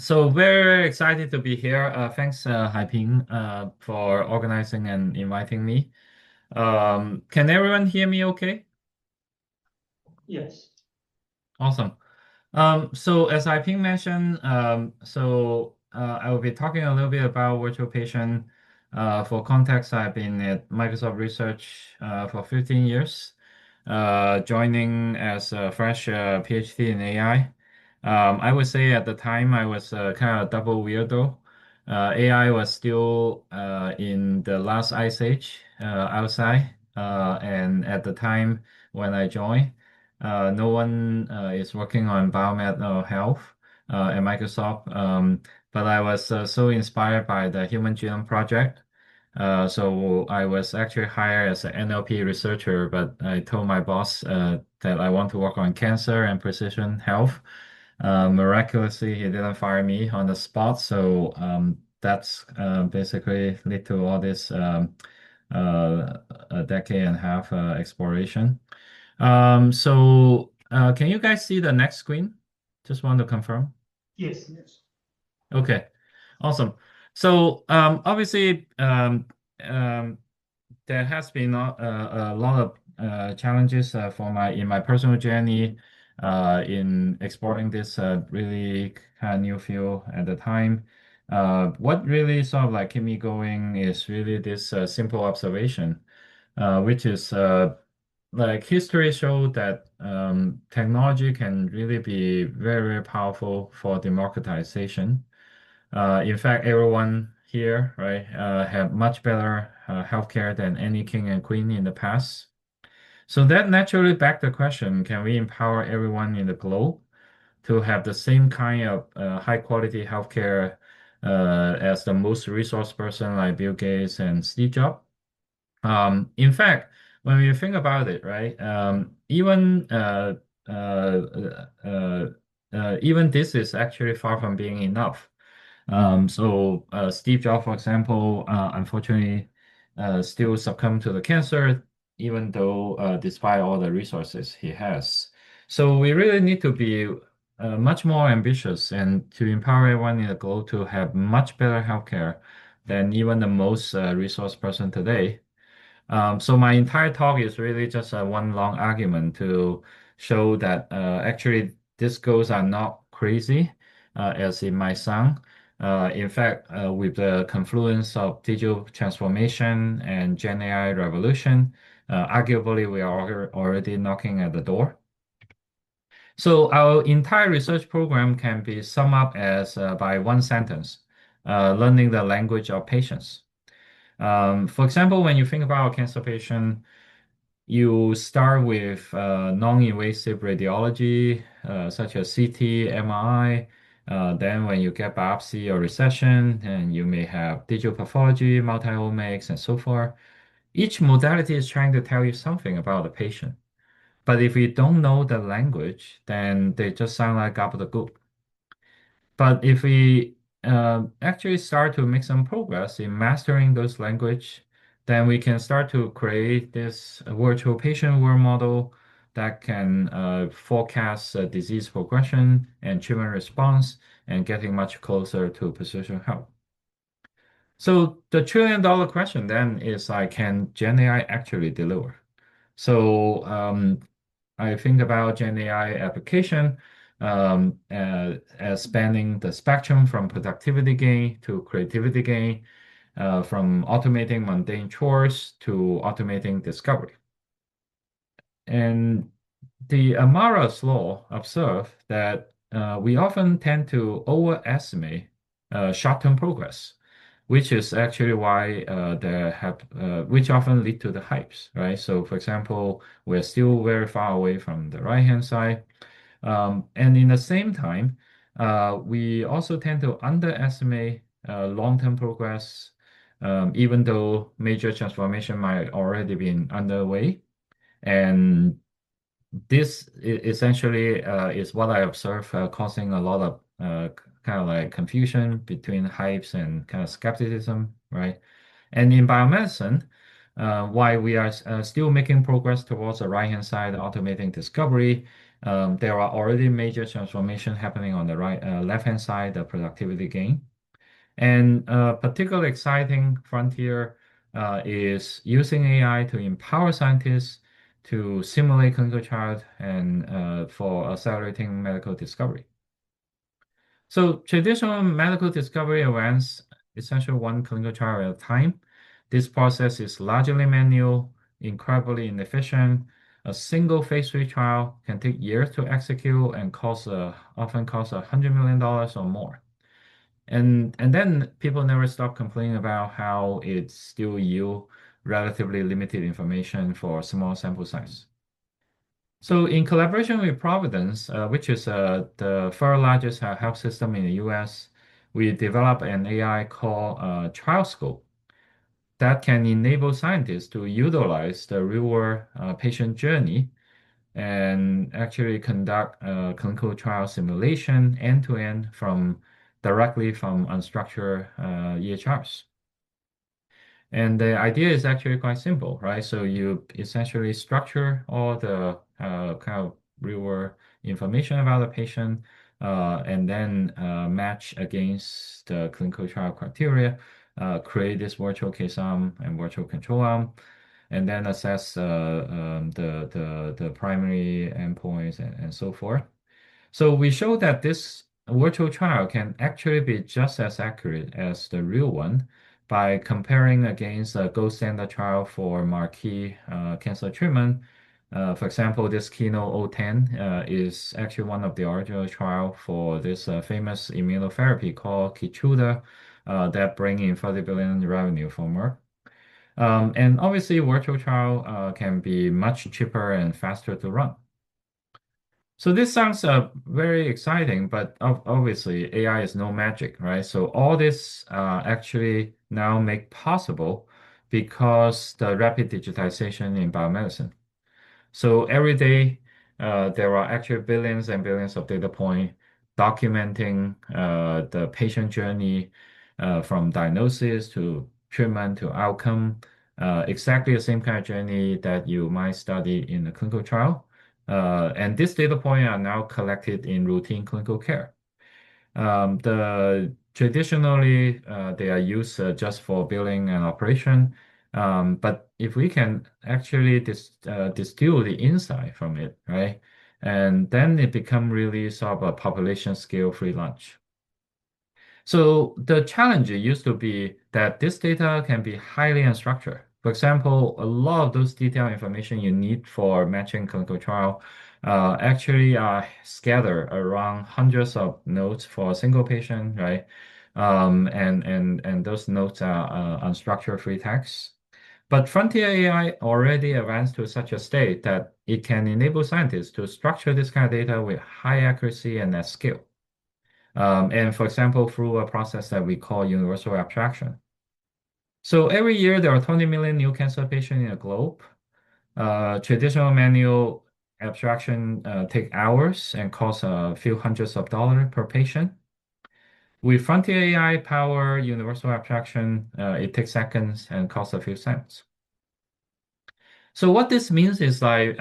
So very excited to be here. Thanks, Haiping, for organizing and inviting me. Can everyone hear me okay? Yes. Awesome. So as Haiping mentioned, I will be talking a little bit about virtual patient. For context, I've been at Microsoft Research for 15 years, joining as a fresh PhD in AI. I would say at the time I was kind of double weirdo. AI was still in the last ice age outside, and at the time when I joined, no one is working on biomed or health at Microsoft. But I was so inspired by the Human Genome Project. So I was actually hired as an NLP researcher, but I told my boss that I want to work on cancer and precision health. Miraculously, he didn't fire me on the spot. So that's basically led to all this a decade and a half exploration. Can you guys see the next screen? Just want to confirm. Yes. Yes. Okay, awesome. Obviously, um, there has been a lot of challenges for my personal journey in exploring this really kind of new field at the time. What really sort of like kept me going is really this simple observation, which is like history showed that technology can really be very, very powerful for democratization. In fact, everyone here, right, have much better healthcare than any king and queen in the past. So that naturally begs the question, can we empower everyone in the globe to have the same kind of high quality healthcare as the most resource person like Bill Gates and Steve Jobs? In fact, when we think about it, right, even this is actually far from being enough. Steve Jobs, for example, unfortunately, still succumbed to the cancer, even though despite all the resources he has. So we really need to be much more ambitious and to empower everyone in the globe to have much better healthcare than even the most resource person today. So my entire talk is really just one long argument to show that actually these goals are not crazy as it might sound. In fact, with the confluence of digital transformation and Gen AI revolution, arguably we are already knocking at the door. So our entire research program can be summed up as by one sentence, learning the language of patients. For example, when you think about a cancer patient, you start with non-invasive radiology, such as CT, MRI. Then when you get biopsy or recession, and you may have digital pathology, multiomics, and so forth. Each modality is trying to tell you something about the patient. But if you don't know the language, then they just sound like gobbledygook. But if we actually start to make some progress in mastering those language, then we can start to create this virtual patient world model that can forecast disease progression and treatment response and getting much closer to precision health. So the trillion-dollar question then is like, can Gen AI actually deliver? So I think about Gen AI application as spanning the spectrum from productivity gain to creativity gain, from automating mundane chores to automating discovery. And the Amara's law observed that we often tend to overestimate short-term progress, which is actually why which often lead to the hypes, right? So, for example, we're still very far away from the right-hand side. And in the same time, we also tend to underestimate long-term progress, even though major transformation might already been underway. And this essentially is what I observe causing a lot of kind of like confusion between hypes and kind of skepticism, right? And in biomedicine, while we are still making progress towards the right-hand side, automating discovery, There are already major transformation happening on the left-hand side, the productivity gain. And a particularly exciting frontier is using AI to empower scientists to simulate clinical trials and for accelerating medical discovery. So traditional medical discovery advance essentially one clinical trial at a time. This process is largely manual, incredibly inefficient. A single phase 3 trial can take years to execute and often cost $100 million or more. And then people never stop complaining about how it still yield relatively limited information for small sample size. So in collaboration with Providence, which is the third largest health system in the US, we developed an AI called TrialScope that can enable scientists to utilize the real-world patient journey and actually conduct clinical trial simulation end-to-end directly from unstructured EHRs. And the idea is actually quite simple, right? So you essentially structure all the kind of real-world information about the patient, and then match against the clinical trial criteria, create this virtual case arm and virtual control arm, and then assess the primary endpoints and so forth. So we show that this virtual trial can actually be just as accurate as the real one by comparing against a gold standard trial for marquee cancer treatment. For example, this keynote 010 is actually one of the original trial for this famous immunotherapy called Keytruda that bring in 30 billion revenue for Merck. And obviously, virtual trial can be much cheaper and faster to run. So this sounds very exciting, but obviously AI is no magic, right? So all this actually now make possible because the rapid digitization in biomedicine. So every day, there are actually billions and billions of data points documenting the patient journey from diagnosis to treatment to outcome, exactly the same kind of journey that you might study in a clinical trial. And these data points are now collected in routine clinical care. Traditionally, they are used just for billing and operation. But if we can actually distill the insight from it, right? And then it become really sort of a population scale free lunch. So the challenge used to be that this data can be highly unstructured. For example, a lot of those detailed information you need for matching clinical trial actually are scattered around hundreds of notes for a single patient, right? And those notes are unstructured free text. But frontier AI already advanced to such a state that it can enable scientists to structure this kind of data with high accuracy and at scale. And for example, through a process that we call universal abstraction. So every year there are 20 million new cancer patients in the globe. Traditional manual abstraction take hours and cost a few hundreds of dollars per patient. With frontier AI power universal abstraction, it takes seconds and costs a few cents. So what this means is like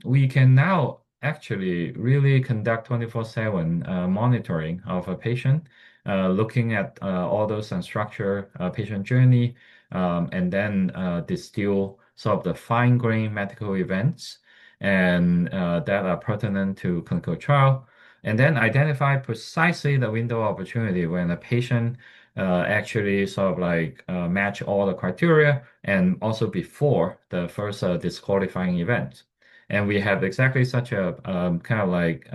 we can now actually really conduct 24/7 monitoring of a patient, looking at all those unstructured patient journey, and then distill sort of the fine-grained medical events and that are pertinent to clinical trial, and then identify precisely the window of opportunity when a patient actually sort of like match all the criteria and also before the first disqualifying event. And we have exactly such a kind of like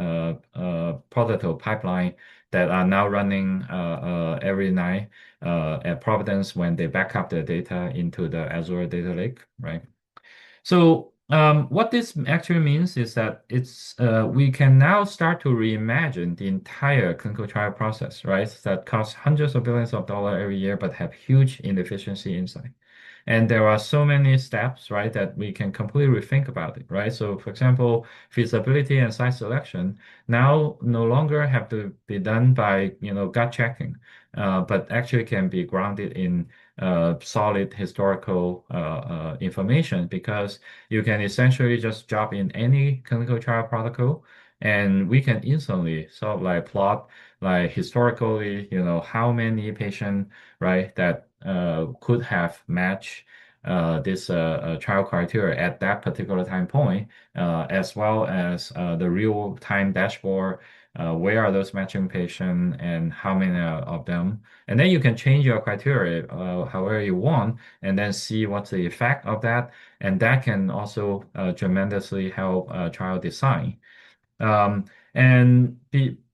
prototype pipeline that are now running every night at Providence when they back up the data into the Azure data lake, right? So what this actually means is that we can now start to reimagine the entire clinical trial process, right? That costs hundreds of billions of dollars every year, but have huge inefficiency inside. And there are so many steps, right, that we can completely rethink about it, right? So, for example, feasibility and site selection now no longer have to be done by, gut checking, but actually can be grounded in solid historical information because you can essentially just drop in any clinical trial protocol and we can instantly sort of like plot like historically, how many patient, right, that could have matched this trial criteria at that particular time point, as well as the real-time dashboard. Where are those matching patients and how many of them? And then you can change your criteria however you want, and then see what's the effect of that. And that can also tremendously help trial design.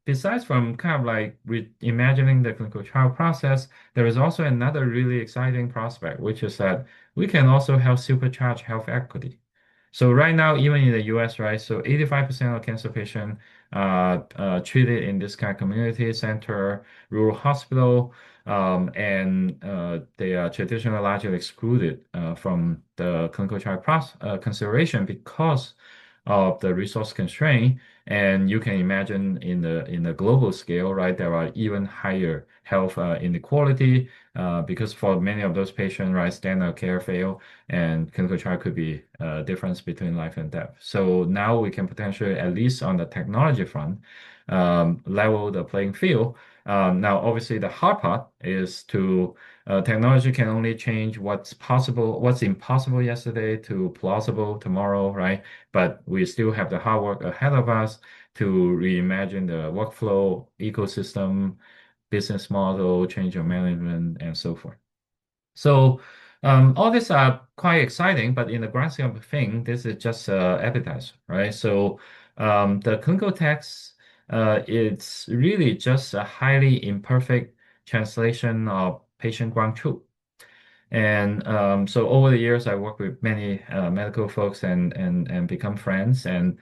Besides from kind of like reimagining the clinical trial process, there is also another really exciting prospect, which is that we can also help supercharge health equity. So right now, even in the US, right, so 85% of cancer patients treated in this kind of community center, rural hospital, and they are traditionally largely excluded from the clinical trial process, consideration because of the resource constraint. And you can imagine in the global scale, right, there are even higher health inequality because for many of those patients, right, standard of care fail, and clinical trial could be a difference between life and death. So now we can potentially, at least on the technology front, level the playing field. Now, obviously, the hard part is to technology can only change what's possible, what's impossible yesterday to plausible tomorrow, right? But we still have the hard work ahead of us to reimagine the workflow, ecosystem, business model, change of management, and so forth. So all these are quite exciting, but in the grand scheme of things, this is just appetizer, right? So the clinical text, it's really just a highly imperfect translation of patient ground truth. And so over the years, I work with many medical folks and become friends, and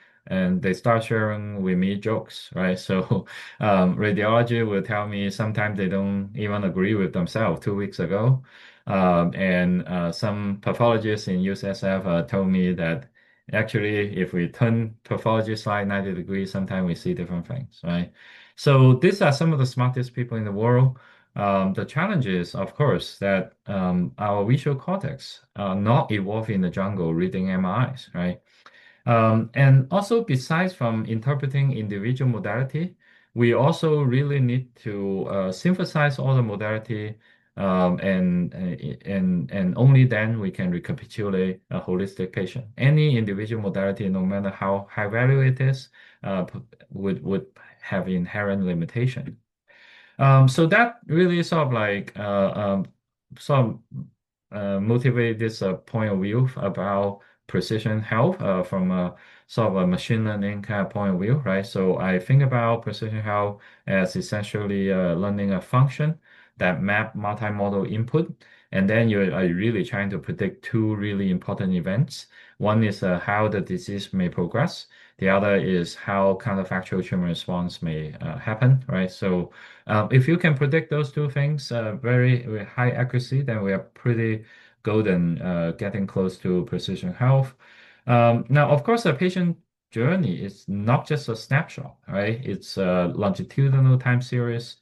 they start sharing with me jokes, right? So radiology will tell me sometimes they don't even agree with themselves. 2 weeks ago, and some pathologists in UCSF told me that actually, if we turn pathology slide 90 degrees, sometimes we see different things, right? So these are some of the smartest people in the world. The challenge is, of course, that our visual cortex not evolved in the jungle reading MRIs, right? And also, besides from interpreting individual modality, we also really need to synthesize all the modality, and only then we can recapitulate a holistic patient. Any individual modality, no matter how high value it is, would have inherent limitation. So that really sort of like sort of motivate this point of view about precision health from a sort of a machine learning kind of point of view, right? So I think about precision health as essentially learning a function that map multimodal input, and then you are really trying to predict two really important events. One is how the disease may progress. The other is how counterfactual tumor response may happen, right? So if you can predict those two things very, very high accuracy, then we are pretty golden, getting close to precision health. Now, of course, a patient journey is not just a snapshot, right? It's a longitudinal time series.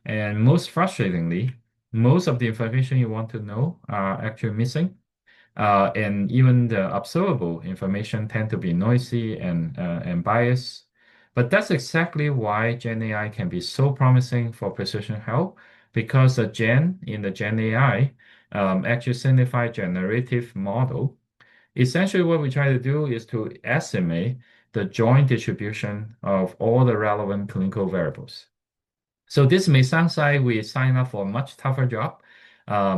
And most frustratingly, most of the information you want to know are actually missing. And even the observable information tend to be noisy and biased. But that's exactly why Gen AI can be so promising for precision health, because the Gen in the Gen AI actually simplify generative model. Essentially, what we try to do is to estimate the joint distribution of all the relevant clinical variables. So this may sound like we sign up for a much tougher job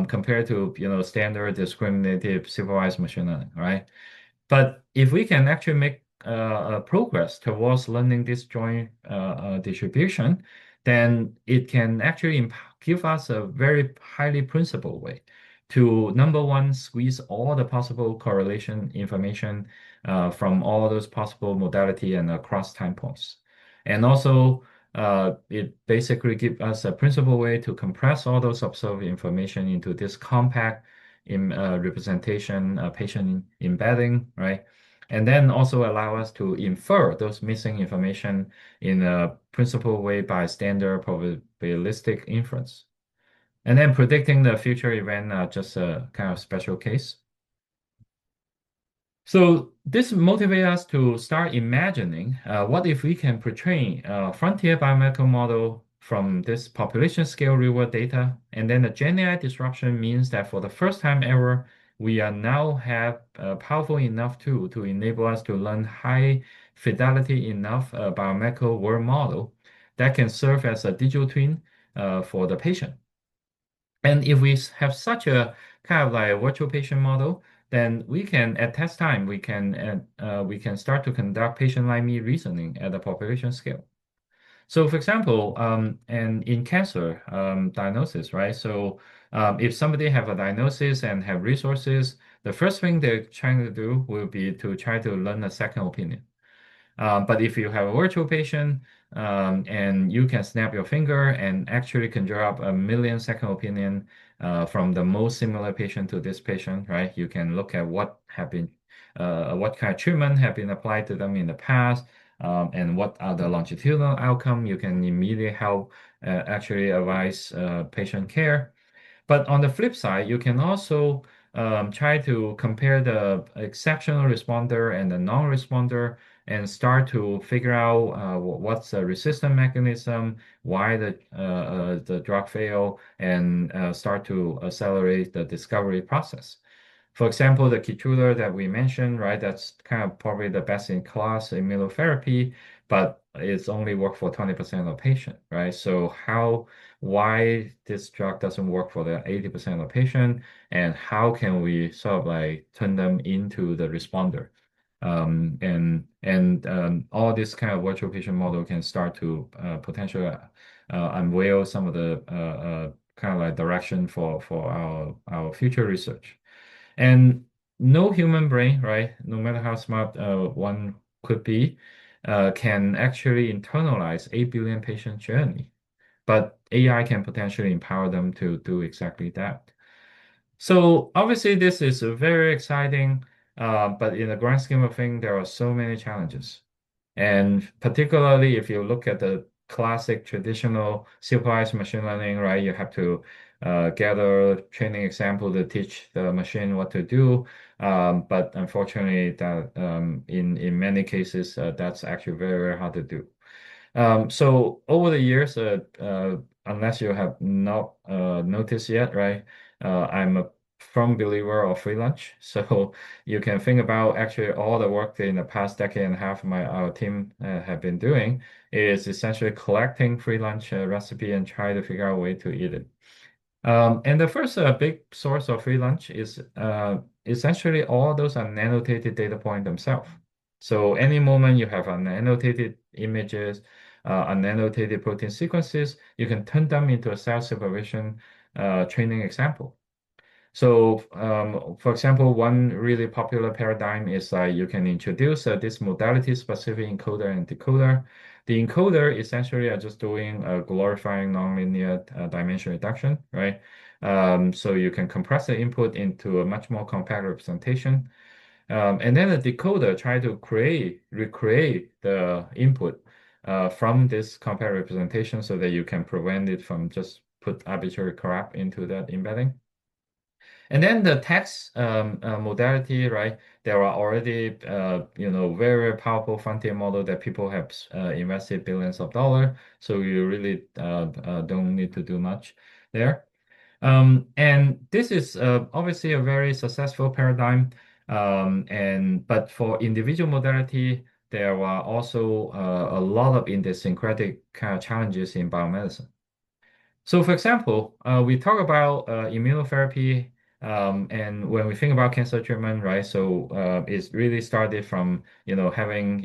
compared to standard discriminative supervised machine learning, right? But if we can actually make progress towards learning this joint distribution, then it can actually give us a very highly principled way to, number one, squeeze all the possible correlation information from all those possible modality and across time points. And also, it basically gives us a principal way to compress all those observed information into this compact in representation, patient embedding, right? And then also allow us to infer those missing information in a principal way by standard probabilistic inference. And then predicting the future event, just a kind of special case. So this motivates us to start imagining what if we can portray a frontier biomedical model from this population scale real world data, and then the Gen AI disruption means that for the first time ever, we are now have a powerful enough tool to enable us to learn high fidelity enough biomedical world model that can serve as a digital twin for the patient. And if we have such a kind of like a virtual patient model, then we can, at test time, we can start to conduct patient-like me reasoning at a population scale. So, for example, and in cancer diagnosis, right? So, if somebody have a diagnosis and have resources, the first thing they're trying to do will be to try to learn a second opinion. But if you have a virtual patient and you can snap your finger and actually conjure up a million second opinion from the most similar patient to this patient, right? You can look at what kind of treatment have been applied to them in the past, and what are the longitudinal outcome. You can immediately help actually advise patient care. But on the flip side, you can also try to compare the exceptional responder and the non-responder and start to figure out what's the resistant mechanism, why the drug failed, and start to accelerate the discovery process. For example, the Keytruda that we mentioned, right? That's kind of probably the best in class immunotherapy, but it's only work for 20% of patient, right? So why this drug doesn't work for the 80% of patient, and how can we sort of like turn them into the responder? And all this kind of virtual patient model can start to potentially unveil some of the kind of like direction for our future research. And no human brain, right, no matter how smart one could be, can actually internalize 8 billion patient journey. But AI can potentially empower them to do exactly that. So obviously, this is a very exciting, but in the grand scheme of things, there are so many challenges. And particularly if you look at the classic traditional supervised machine learning, right, you have to gather training example to teach the machine what to do. But unfortunately, that in many cases, that's actually very, very hard to do. So over the years, unless you have not noticed yet, right? I'm a firm believer of free lunch. So you can think about actually all the work that in the past decade and a half our team have been doing is essentially collecting free lunch recipe and try to figure out a way to eat it. And the first big source of free lunch is essentially all those annotated data point themselves. So any moment you have annotated images, annotated protein sequences, you can turn them into a cell supervision training example. So, for example, one really popular paradigm is you can introduce this modality-specific encoder and decoder. The encoder essentially are just doing a glorifying nonlinear dimension reduction, right? So you can compress the input into a much more compact representation. And then the decoder try to recreate the input from this compact representation so that you can prevent it from just put arbitrary crap into that embedding. And then the text modality, right? There are already, very powerful frontier model that people have invested billions of dollars. So you really don't need to do much there. And this is obviously a very successful paradigm. But for individual modality, there are also a lot of idiosyncratic kind of challenges in biomedicine. So, for example, we talk about immunotherapy, and when we think about cancer treatment, right? So it's really started from having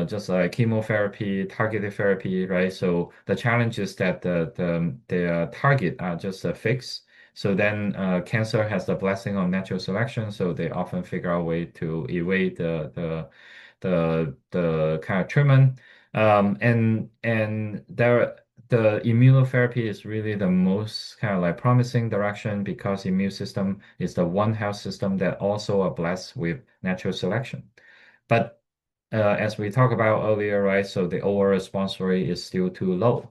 just like chemotherapy, targeted therapy, right? So the challenge is that the target are just a fix. So then cancer has the blessing of natural selection, so they often figure out a way to evade the kind of treatment. And the immunotherapy is really the most kind of like promising direction because immune system is the one health system that also are blessed with natural selection. But as we talked about earlier, right, so the overall response rate is still too low.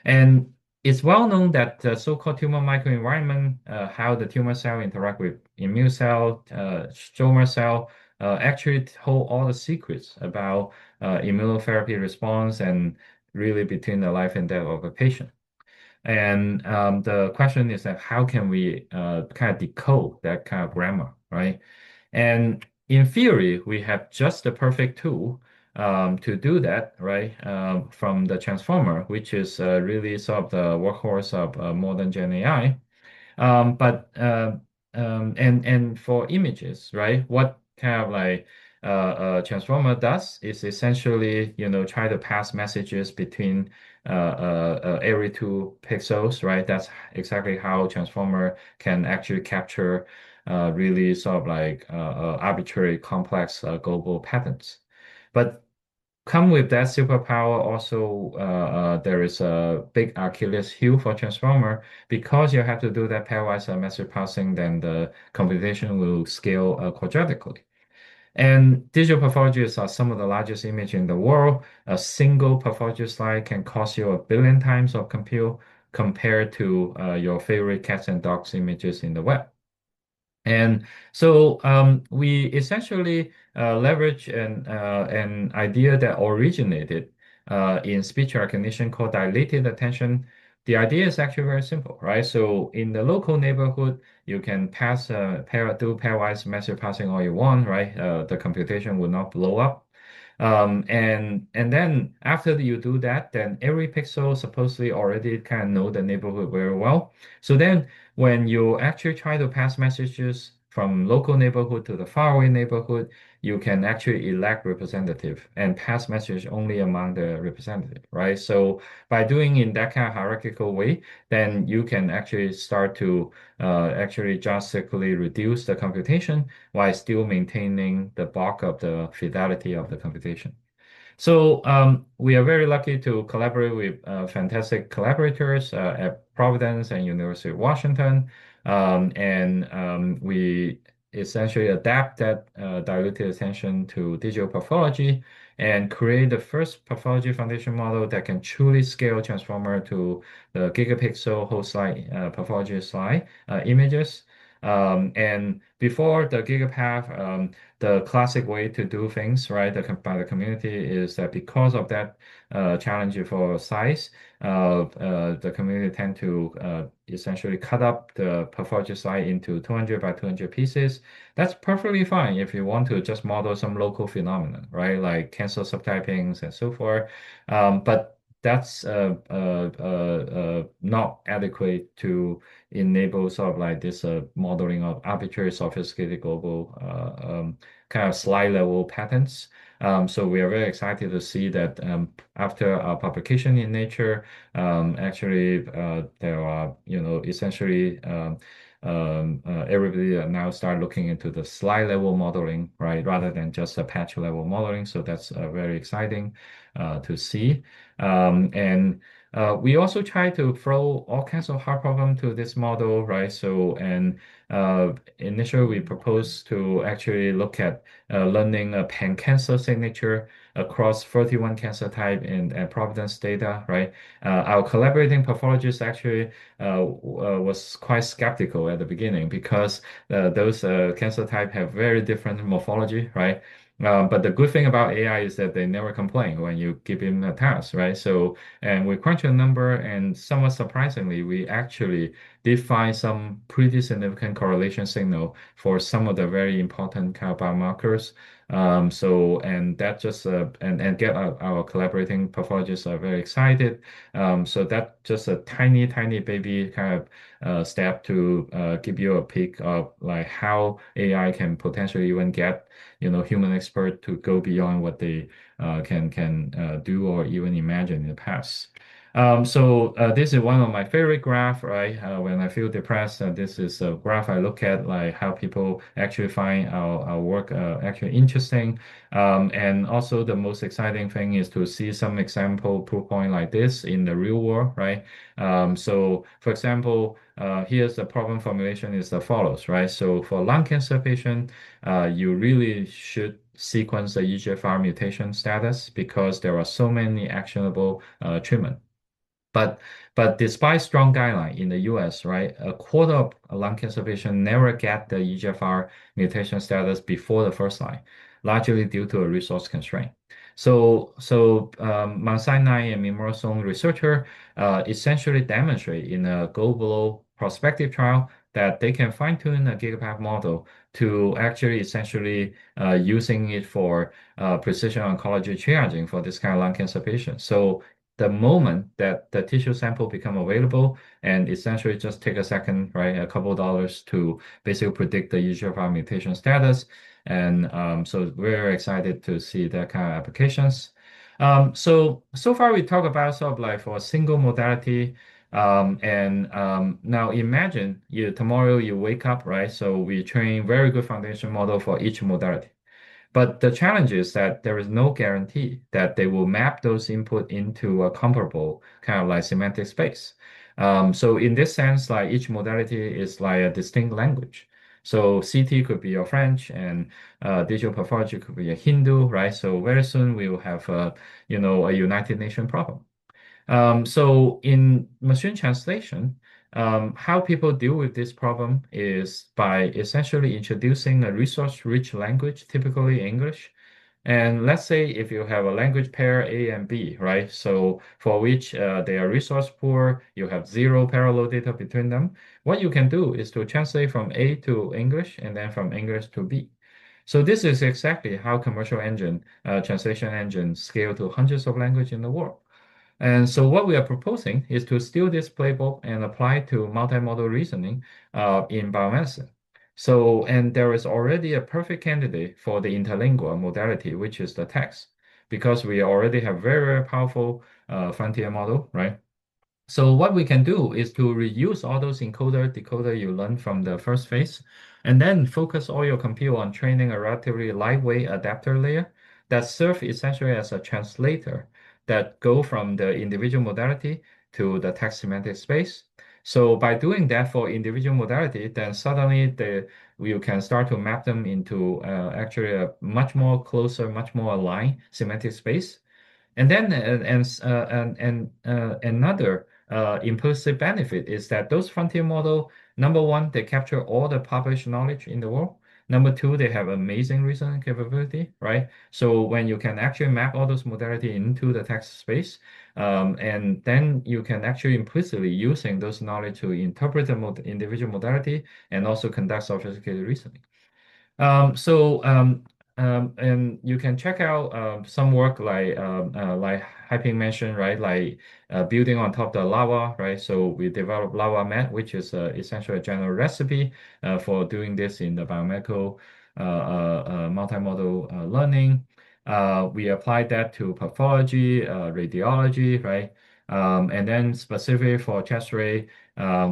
And It's well known that the so-called tumor microenvironment, how the tumor cell interact with immune cell, stroma cell, actually hold all the secrets about immunotherapy response and really between the life and death of a patient. And the question is that how can we kind of decode that kind of grammar, right? And in theory, we have just the perfect tool to do that, right? From the transformer, which is really sort of the workhorse of modern Gen AI. And for images, right? What kind of like transformer does is essentially, try to pass messages between every two pixels, right? That's exactly how transformer can actually capture really sort of like arbitrary complex global patterns. But come with that superpower also there is a big Achilles heel for transformer because you have to do that pairwise message passing, then the computation will scale quadratically. And digital pathologies are some of the largest image in the world. A single pathology slide can cost you 1 billion times of compute compared to your favorite cats and dogs images in the web. And so we essentially leverage an idea that originated in speech recognition called dilated attention. The idea is actually very simple, right? So in the local neighborhood, you can do pairwise message passing all you want, right? The computation will not blow up. And then after you do that, then every pixel supposedly already kind of know the neighborhood very well. So then when you actually try to pass messages from local neighborhood to the faraway neighborhood, you can actually elect representative and pass message only among the representative, right? So by doing in that kind of hierarchical way, then you can actually start to actually drastically reduce the computation while still maintaining the bulk of the fidelity of the computation. So we are very lucky to collaborate with fantastic collaborators at Providence and University of Washington. And we essentially adapt that diluted attention to digital pathology and create the first pathology foundation model that can truly scale transformer to the gigapixel whole slide pathology slide images. And before the gigapath, the classic way to do things, right, by the community is that because of that challenge for size, the community tend to essentially cut up the pathology slide into 200 by 200 pieces. That's perfectly fine if you want to just model some local phenomenon, right, like cancer subtypings and so forth. But that's not adequate to enable sort of like this modeling of arbitrary sophisticated global kind of slide level patterns. So we are very excited to see that after our publication in Nature, actually there are, essentially everybody now start looking into the slide level modeling, right, rather than just a patch level modeling. So that's very exciting to see. And we also try to throw all kinds of hard problem to this model, right? So, and initially we proposed to actually look at learning a pan-cancer signature across 31 cancer type in Providence data, right? Our collaborating pathologist actually was quite skeptical at the beginning because those cancer type have very different morphology, right? But the good thing about AI is that they never complain when you give him a task, right? So, and we crunch a number, and somewhat surprisingly, we actually did find some pretty significant correlation signal for some of the very important kind of biomarkers. So, and that just and get our collaborating pathologists are very excited. So that just a tiny, tiny baby kind of step to give you a peek of like how AI can potentially even get human expert to go beyond what they can do or even imagine in the past. So this is one of my favorite graph, right? When I feel depressed, this is a graph I look at, like how people actually find our work actually interesting. And also the most exciting thing is to see some example proof point like this in the real world, right? So for example, here's the problem formulation is the follows, right? So for lung cancer patient, you really should sequence the EGFR mutation status because there are so many actionable treatment. But despite strong guideline in the US, right, a quarter of lung cancer patients never get the EGFR mutation status before the first line, largely due to a resource constraint. Mount Sinai and Memorial Sloan researcher essentially demonstrate in a global prospective trial that they can fine-tune a gigapath model to actually essentially using it for precision oncology triaging for this kind of lung cancer patient. So the moment that the tissue sample become available and essentially just take a second, right, a couple of dollars to basically predict the EGFR mutation status. And so we're very excited to see that kind of applications. So far we talk about sort of like for a single modality. Now imagine tomorrow you wake up, right? So we train very good foundation model for each modality. But the challenge is that there is no guarantee that they will map those input into a comparable kind of like semantic space. So in this sense, like each modality is like a distinct language. So CT could be your French, and digital pathology could be a Hindu, right? So very soon we will have a United Nations problem. So in machine translation, how people deal with this problem is by essentially introducing a resource-rich language, typically English. And let's say if you have a language pair A and B, right? So for which they are resource poor, you have zero parallel data between them. What you can do is to translate from A to English and then from English to B. So this is exactly how commercial engine, translation engines scale to hundreds of languages in the world. And so what we are proposing is to steal this playbook and apply to multimodal reasoning in biomedicine. So, and there is already a perfect candidate for the interlingual modality, which is the text, because we already have very, very powerful frontier model, right? So what we can do is to reuse all those encoder, decoder you learned from the first phase, and then focus all your compute on training a relatively lightweight adapter layer that serve essentially as a translator that go from the individual modality to the text semantic space. So by doing that for individual modality, then suddenly you can start to map them into actually a much more closer, much more aligned semantic space. And then another implicit benefit is that those frontier model, number one, they capture all the published knowledge in the world. Number two, they have amazing reasoning capability, right? So when you can actually map all those modality into the text space, and then you can actually implicitly using those knowledge to interpret the individual modality and also conduct sophisticated reasoning. And you can check out some work like Haiping mentioned, right? Like building on top of the lava, right? So we developed lava mat, which is essentially a general recipe for doing this in the biomedical multimodal learning. We applied that to pathology, radiology, right? And then specifically for chest ray,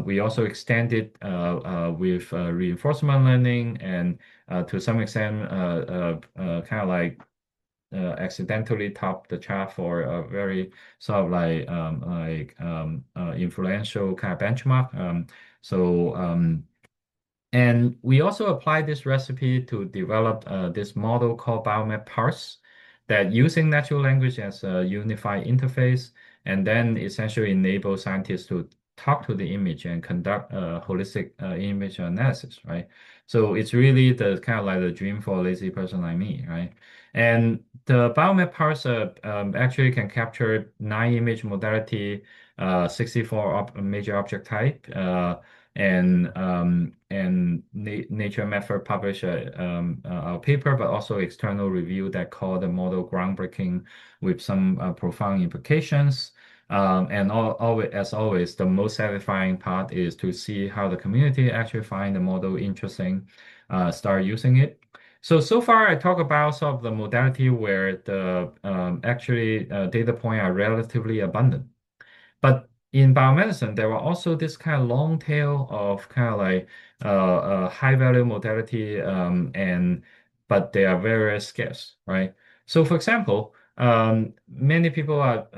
we also extended with reinforcement learning and to some extent, kind of like accidentally top the chart for a very sort of influential kind of benchmark. And we also apply this recipe to develop this model called Biomed Parse that using natural language as a unified interface and then essentially enable scientists to talk to the image and conduct a holistic image analysis, right? So it's really the kind of like the dream for a lazy person like me, right? And the Biomed Parse actually can capture 9 image modality, 64 major object type, and Nature Method published a paper, but also external review that called the model groundbreaking with some profound implications. As always, the most satisfying part is to see how the community actually find the model interesting, start using it. So far, I talk about sort of the modality where the actually data point are relatively abundant. But in biomedicine, there are also this kind of long tail of kind of like high value modality, but they are very scarce, right? So, for example, many people are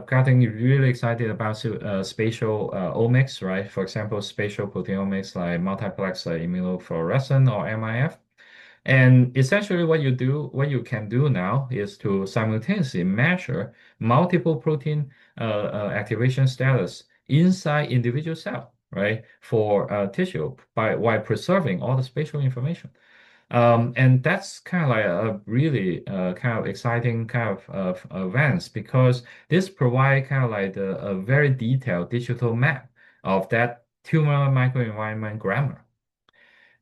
getting really excited about spatial omics, right? For example, spatial proteomics like multiplex immunofluorescence or MIF. And essentially what you can do now is to simultaneously measure multiple protein activation status inside individual cell, right, for tissue by while preserving all the spatial information. And that's kind of like a really kind of exciting kind of events because this provide kind of like a very detailed digital map of that tumor microenvironment grammar.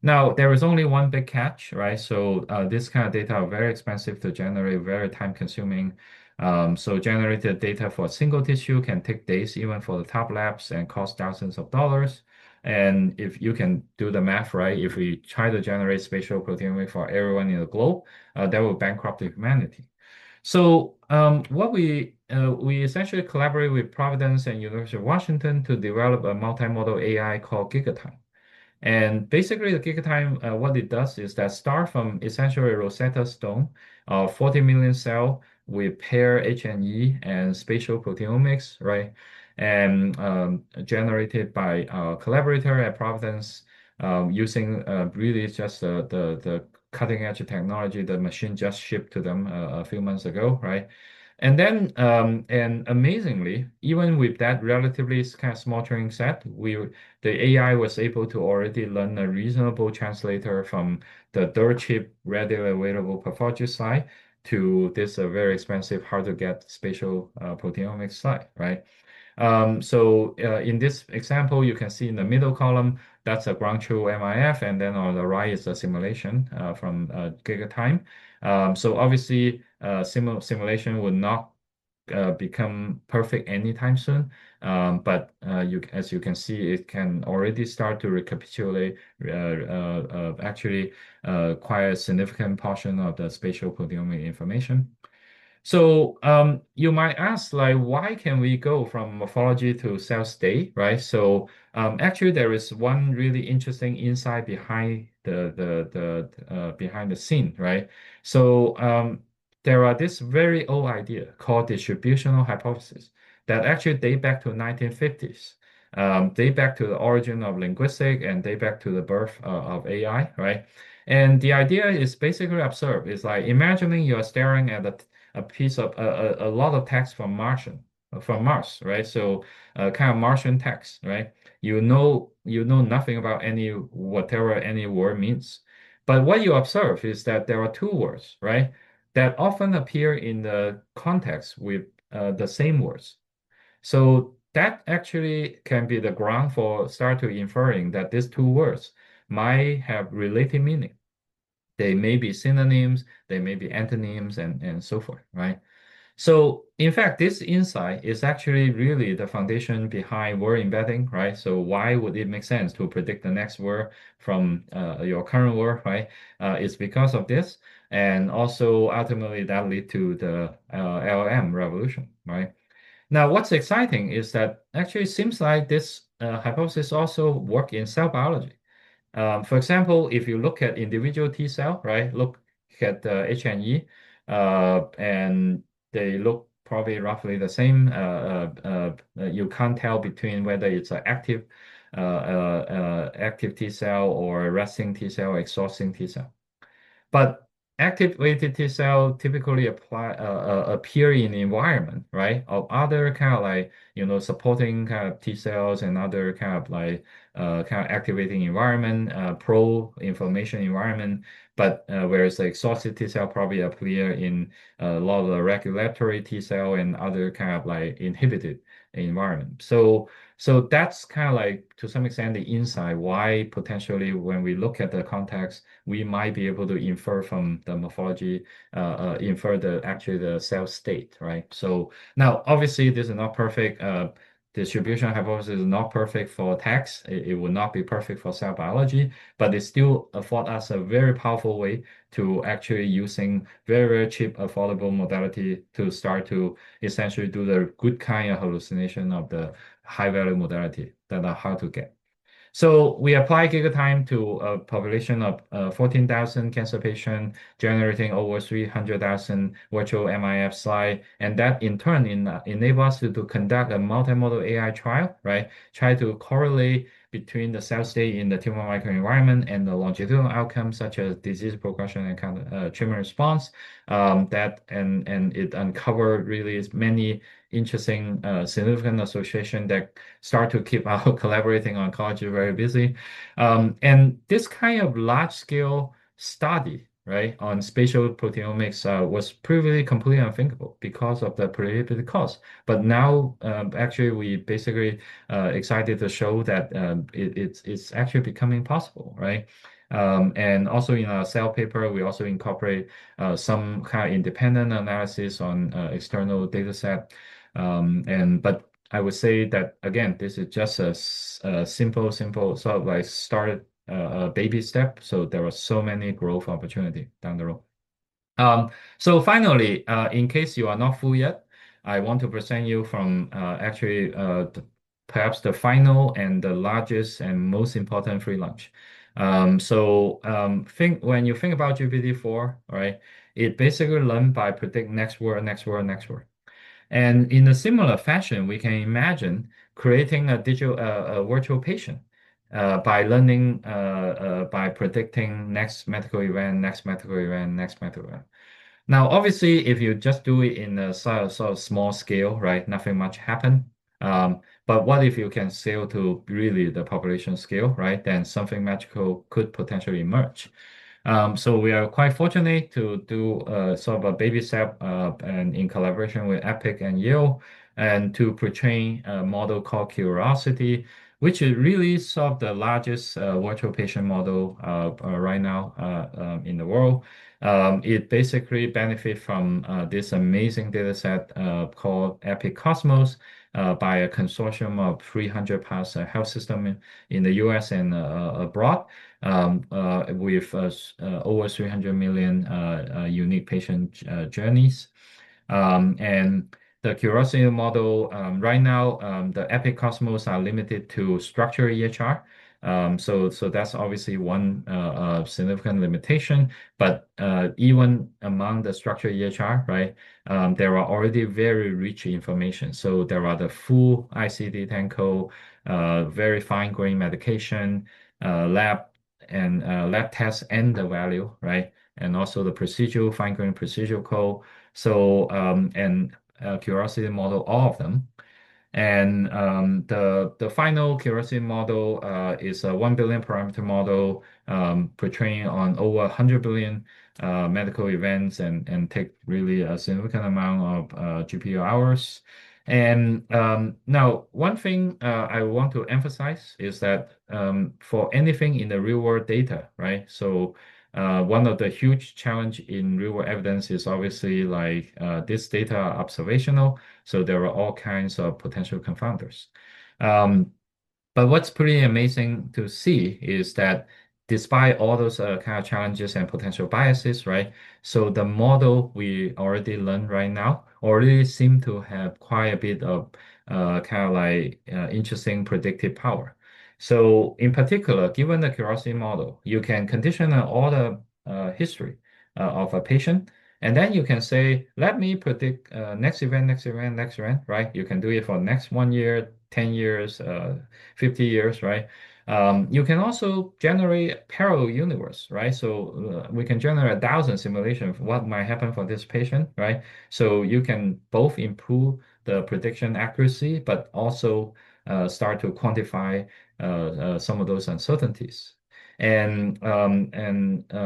Now, there is only one big catch, right? So this kind of data are very expensive to generate, very time consuming. So generated data for a single tissue can take days, even for the top labs, and cost thousands of dollars. And if you can do the math, right, if we try to generate spatial proteomics for everyone in the globe, that will bankrupt humanity. So what we essentially collaborate with Providence and University of Washington to develop a multimodal AI called GigaTime. And basically, the GigaTime, what it does is that start from essentially Rosetta Stone, 40 million cell with pair H&E and spatial proteomics, right? And generated by our collaborator at Providence using really just the cutting edge technology the machine just shipped to them a few months ago, right? And then, and amazingly, even with that relatively kind of small training set, the AI was able to already learn a reasonable translator from the dirt cheap, readily available pathology slide to this very expensive, hard to get spatial proteomics slide, right? In this example, you can see in the middle column, that's a ground truth MIF, and then on the right is a simulation from GigaTime. So obviously, simulation would not become perfect anytime soon. As you can see, it can already start to recapitulate actually quite a significant portion of the spatial proteomic information. So you might ask, like, why can we go from morphology to cell state, right? So actually, there is one really interesting insight behind the behind the scene, right? So there are this very old idea called distributional hypothesis that actually date back to 1950s, date back to the origin of linguistic and date back to the birth of AI, right? And the idea is basically absurd. It's like imagining you're staring at a piece of a lot of text from Mars, right? So kind of Martian text, right? You know nothing about any whatever any word means. But what you observe is that there are two words, right, that often appear in the context with the same words. So that actually can be the ground for start to inferring that these two words might have related meaning. They may be synonyms, they may be antonyms, and so forth, right? So in fact, this insight is actually really the foundation behind word embedding, right? So why would it make sense to predict the next word from your current word, right? It's because of this. And also ultimately that lead to the LLM revolution, right? Now, what's exciting is that actually it seems like this hypothesis also work in cell biology. For example, if you look at individual T cell, right, look at the H&E, and they look probably roughly the same. You can't tell between whether it's an active T cell or resting T cell, exhausting T cell. But activated T cell typically appear in the environment, right? Of other kind of like, supporting kind of T cells and other kind of like kind of activating environment, pro-inflammation environment. But whereas the exhausted T cell probably appear in a lot of the regulatory T cell and other kind of like inhibited environment. So that's kind of like to some extent the insight why potentially when we look at the context we might be able to infer from the morphology, infer actually the cell state, right? So now, obviously, this is not perfect. Distribution hypothesis is not perfect for text. It will not be perfect for cell biology, but it still afford us a very powerful way to actually using very, very cheap, affordable modality to start to essentially do the good kind of hallucination of the high value modality that are hard to get. So we apply GigaTime to a population of 14,000 cancer patients, generating over 300,000 virtual MIF slide, and that in turn enable us to conduct a multimodal AI trial, right? Try to correlate between the cell state in the tumor microenvironment and the longitudinal outcomes such as disease progression and treatment response. And it uncovered really many interesting significant association that start to keep our collaborating oncology very busy. And this kind of large scale study, right, on spatial proteomics was previously completely unthinkable because of the prohibitive cost. But now, actually, we basically excited to show that it's actually becoming possible, right? And also in our cell paper, we also incorporate some kind of independent analysis on external data set. But I would say that again, this is just a simple sort of like started a baby step. So there are so many growth opportunity down the road. So finally, in case you are not full yet, I want to present you from actually perhaps the final and the largest and most important free lunch. Think when you think about GPT-4, right, it basically learn by predict next word, next word, next word. And in a similar fashion, we can imagine creating a virtual patient by learning, by predicting next medical event, next medical event, next medical event. Now, obviously, if you just do it in a sort of small scale, right, nothing much happen. But what if you can scale to really the population scale, right? Then something magical could potentially emerge. So we are quite fortunate to do sort of a baby step and in collaboration with Epic and Yale and to pre-train a model called Curiosity, which is really sort of the largest virtual patient model right now in the world. It basically benefits from this amazing data set called Epic Cosmos by a consortium of 300 plus health system in the US and abroad with over 300 million unique patient journeys. And the curiosity model right now, the Epic Cosmos are limited to structured EHR. So that's obviously one significant limitation. But even among the structured EHR, right, there are already very rich information. So there are the full ICD-10 code, very fine-grained medication, lab and lab tests and the value, right? And also the procedural, fine-grained procedural code. So, and curiosity model, all of them. And the final curiosity model is a 1 billion parameter model portraying on over 100 billion medical events and take really a significant amount of GPU hours. And now, one thing I want to emphasize is that for anything in the real world data, right? So one of the huge challenge in real world evidence is obviously like this data are observational, so there are all kinds of potential confounders. Um, but what's pretty amazing to see is that despite all those kind of challenges and potential biases, right? So the model we already learned right now already seem to have quite a bit of kind of like interesting predictive power. So in particular, given the curiosity model, you can condition all the history of a patient, and then you can say, let me predict next event, next event, next event, right? You can do it for next 1 year, 10 years, 50 years, right? You can also generate parallel universe, right? So we can generate 1,000 simulation of what might happen for this patient, right? So you can both improve the prediction accuracy, but also start to quantify some of those uncertainties. And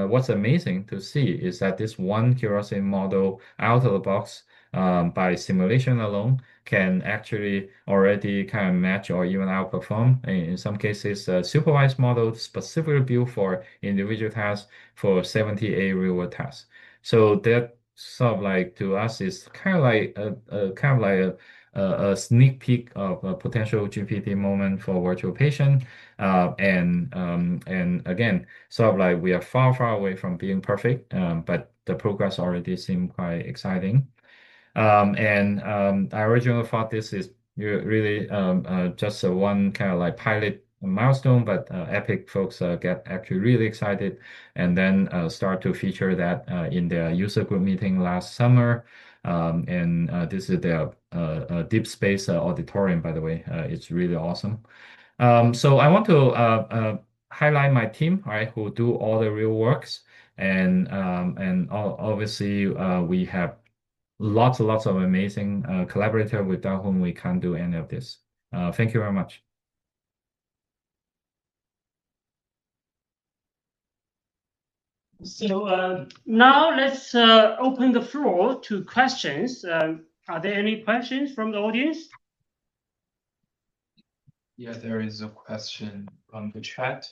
what's amazing to see is that this one curiosity model out of the box by simulation alone can actually already kind of match or even outperform. In some cases, a supervised model specifically built for individual tasks for 78 real-world tasks. So that sort of like to us is kind of like a kind of like a sneak peek of a potential GPT moment for virtual patient. And again, sort of like we are far away from being perfect, but the progress already seems quite exciting. And I originally thought this is really just a one kind of like pilot milestone, but Epic folks get actually really excited and then start to feature that in their user group meeting last summer. And this is their deep space auditorium, by the way. It's really awesome. So I want to highlight my team, right, who do all the real works, and obviously we have lots of amazing collaborator without whom we can't do any of this. Thank you very much. So now let's open the floor to questions. Are there any questions from the audience? Yeah, there is a question from the chat.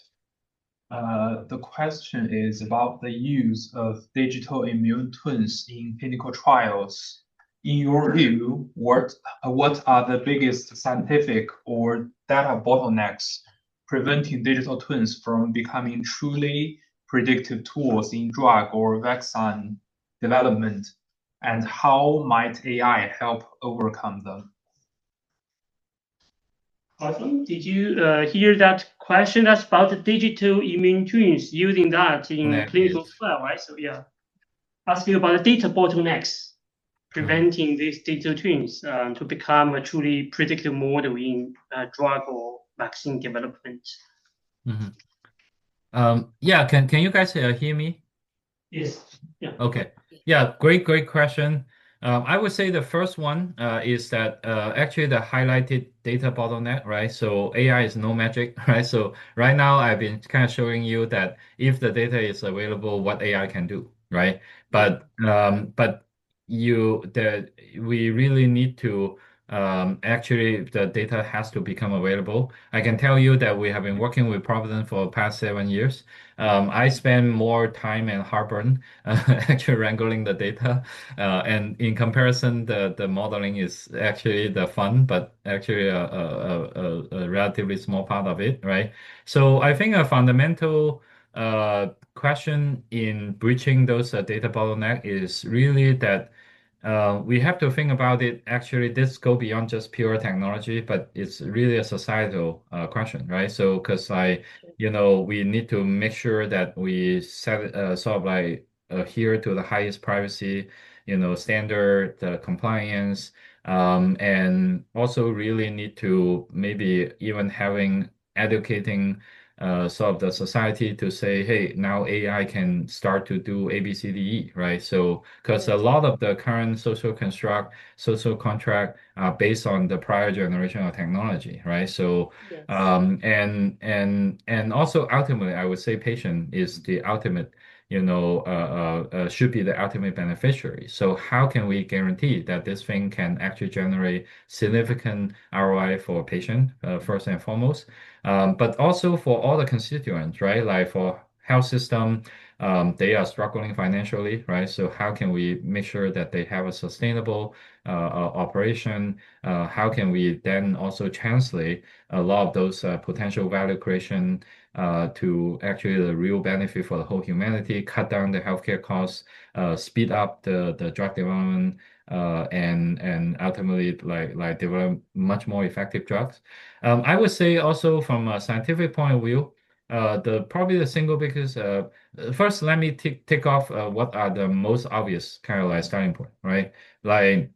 The question is about the use of digital immune twins in clinical trials. In your view, what are the biggest scientific or data bottlenecks preventing digital twins from becoming truly predictive tools in drug or vaccine development, and how might AI help overcome them? Awesome. Did you hear that question? That's about the digital immune twins, using that in clinical trial, right? So yeah, asking about the data bottlenecks preventing these digital twins to become a truly predictive model in drug or vaccine development. Mhm. Yeah, can you guys hear me? Yes. Yeah. Okay. Yeah, great question. I would say the first one is that actually the highlighted data bottleneck, right? So AI is no magic, right? So right now I've been kind of showing you that if the data is available, what AI can do, right? But we really need to actually the data has to become available. I can tell you that we have been working with Providence for the past 7 years. I spend more time and heartburn actually wrangling the data. And in comparison, the modeling is actually the fun, but actually a relatively small part of it, right? So I think a fundamental question in breaching those data bottleneck is really that we have to think about it. Actually, this go beyond just pure technology, but it's really a societal question, right? So, because we need to make sure that we set sort of like adhere to the highest privacy, standard, the compliance, and also really need to maybe even having educating sort of the society to say, hey, now AI can start to do A, B, C, D, E, right? So, because a lot of the current social construct, social contract are based on the prior generation of technology, right? So, Yes. and also ultimately, I would say patient is the ultimate, should be the ultimate beneficiary. So how can we guarantee that this thing can actually generate significant ROI for patient, first and foremost, but also for all the constituents, right? Like for health system, they are struggling financially, right? So how can we make sure that they have a sustainable operation? How can we then also translate a lot of those potential value creation to actually the real benefit for the whole humanity, cut down the healthcare costs, speed up the drug development, and ultimately like develop much more effective drugs. I would say also from a scientific point of view, the probably the single biggest first let me take off what are the most obvious kind of like starting point, right? Like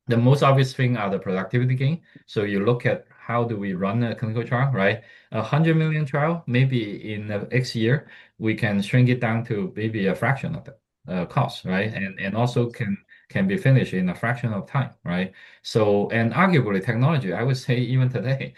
the most obvious thing are the productivity gain. So you look at how do we run a clinical trial, right? 100 million trial, maybe in the X year, we can shrink it down to maybe a fraction of the cost, right? And also can be finished in a fraction of time, right? So, and arguably technology, I would say even today,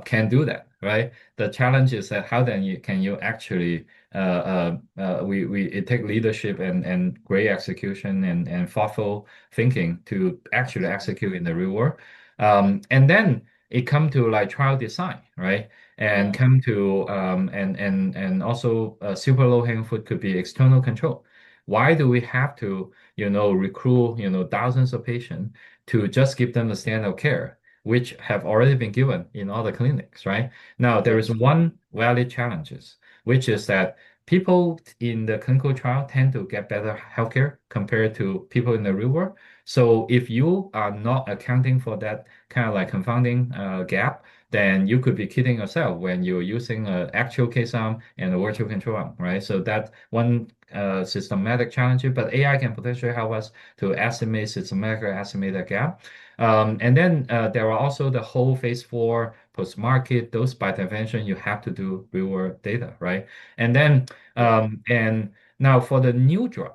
can do that, right? The challenge is that how then can you actually it take leadership and great execution and thoughtful thinking to actually execute in the real world. And then it come to like trial design, right? And come to and also super low hanging fruit could be external control. Why do we have to, recruit, thousands of patients to just give them the standard of care, which have already been given in all the clinics, right? Now, there is one valid challenges, which is that people in the clinical trial tend to get better healthcare compared to people in the real world. So if you are not accounting for that kind of like confounding gap, then you could be kidding yourself when you're using an actual case arm and a virtual control arm, right? So that one systematic challenge, but AI can potentially help us to systematically estimate that gap. And then there are also the whole phase four post-market, those by definition, you have to do real world data, right? And then, and now for the new drug,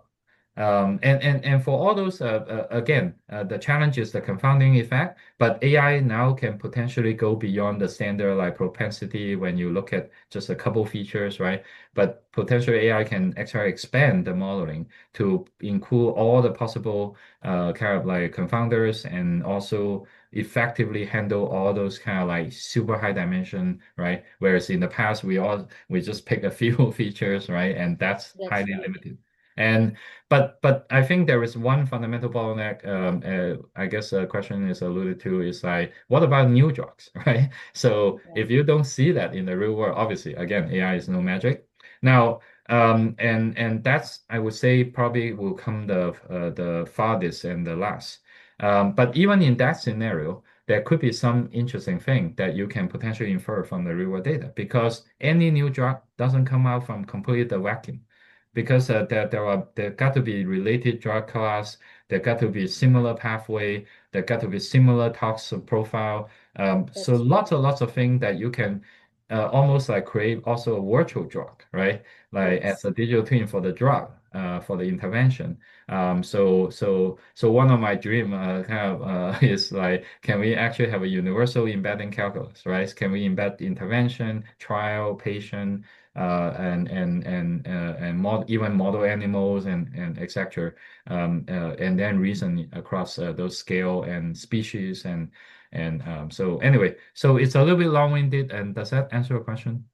and for all those, again, the challenge is the confounding effect, but AI now can potentially go beyond the standard like propensity when you look at just a couple features, right? But potentially AI can actually expand the modeling to include all the possible kind of like confounders and also effectively handle all those kind of like super high dimension, right? Whereas in the past we just pick a few features, right? And that's That's highly right. limited. And but I think there is one fundamental bottleneck. I guess the question is alluded to is like, what about new drugs, right? So Yeah. if you don't see that in the real world, obviously, again, AI is no magic. Now, and that's I would say probably will come the farthest and the last. But even in that scenario, there could be some interesting thing that you can potentially infer from the real world data because any new drug doesn't come out from completely the vacuum because there got to be related drug class, there got to be similar pathway, there got to be similar toxic profile. So That's right. lots of things that you can almost like create also a virtual drug, right? Like as Yes. a digital twin for the drug, for the intervention. So one of my dream kind of is like, can we actually have a universal embedding calculus, right? Can we embed intervention, trial, patient, and even model animals and etc. And then reason across those scale and species and so anyway, so it's a little bit long-winded. And does that answer your question?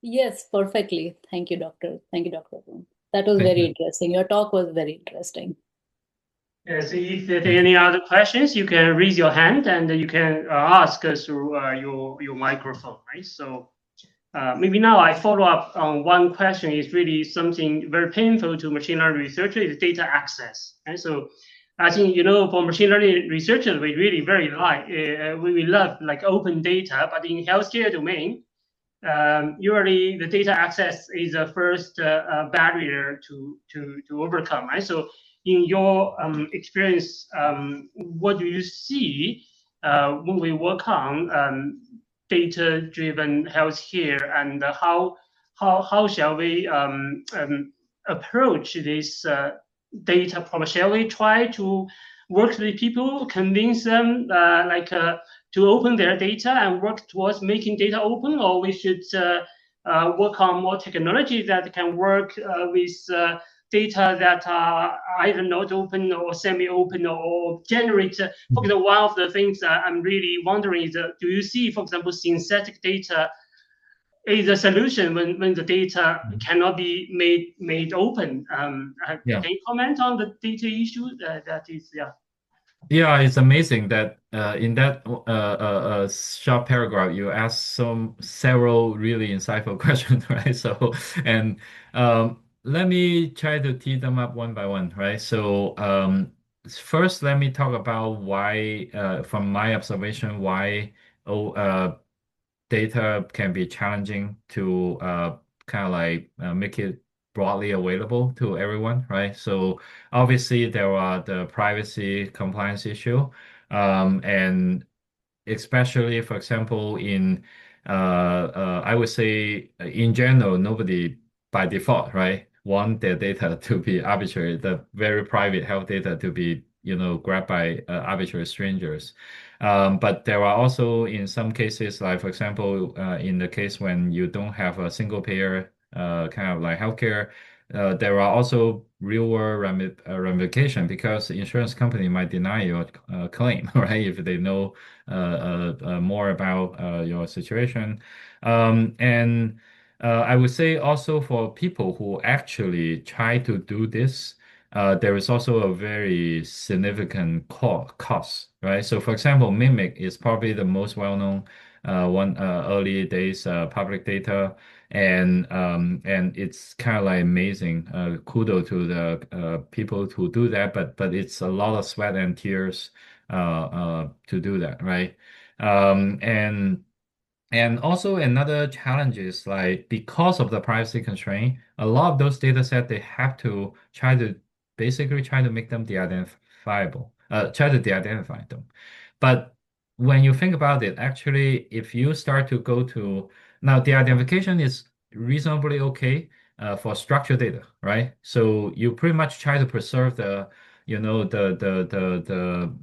Yes, perfectly. Thank you, Doctor. Thank you, Dr. Poon. That was Thank very you. interesting. Your talk was very interesting. So if there are Thank you. any other questions, you can raise your hand and you can ask us through your microphone, right? So maybe now I follow up on one question. Is really something very painful to machine learning researchers is data access, right? So I think for machine learning researchers, we really very we love like open data, but in healthcare domain, usually the data access is the first barrier to overcome, right? So in your experience, what do you see when we work on data-driven healthcare, and how shall we approach this data problem? Shall we try to work with people, convince them to open their data and work towards making data open, or we should work on more technology that can work with data that are either not open or semi-open or generate. For example, one of the things I'm really wondering is, do you see, for example, synthetic data is a solution when the data cannot be made open? Yeah. Can you comment on the data issue? That is, yeah. Yeah, it's amazing that in that short paragraph you asked several really insightful questions, right? So, and let me try to tee them up one by one, right? So, first, let me talk about why, from my observation, why data can be challenging to kind of like make it broadly available to everyone, right? So obviously there are the privacy compliance issue, and especially, for example, in I would say in general, nobody by default, right, want their data to be arbitrary, the very private health data to be, grabbed by arbitrary strangers. But there are also in some cases, like for example, in the case when you don't have a single payer kind of like healthcare, there are also real world ramification because the insurance company might deny your claim, right, if they know more about your situation. And I would say also for people who actually try to do this, there is also a very significant cost, right? So, for example, Mimic is probably the most well-known one early days public data, and it's kind of like amazing. Kudos to the people who do that, but it's a lot of sweat and tears to do that, right? And And also another challenge is like because of the privacy constraint, a lot of those data set they have to basically try to make them de-identifiable, try to de-identify them. But when you think about it, actually, if you start to go to now, de-identification is reasonably okay for structured data, right? So you pretty much try to preserve the, you know, the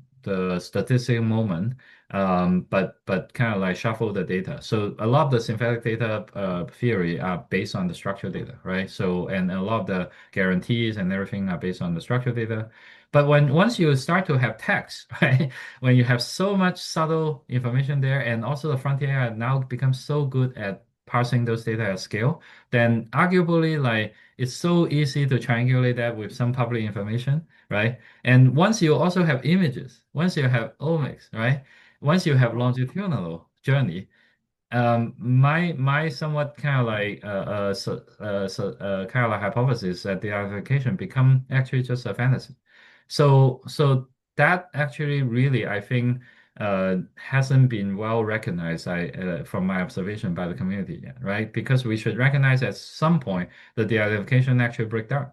statistical moment but kind of like shuffle the data. So a lot of the synthetic data theory are based on the structured data, right? So and a lot of the guarantees and everything are based on the structured data. But once you start to have text, right? When you have so much subtle information there, and also the frontier AI now becomes so good at parsing those data at scale, then arguably like it's so easy to triangulate that with some public information, right? And once you also have images, once you have omics, right? Once you have longitudinal journey, my somewhat kind of like kind of like hypothesis that the application become actually just a fantasy. So that actually really I think hasn't been well recognized from my observation by the community yet, right? Because we should recognize at some point that the identification actually break down.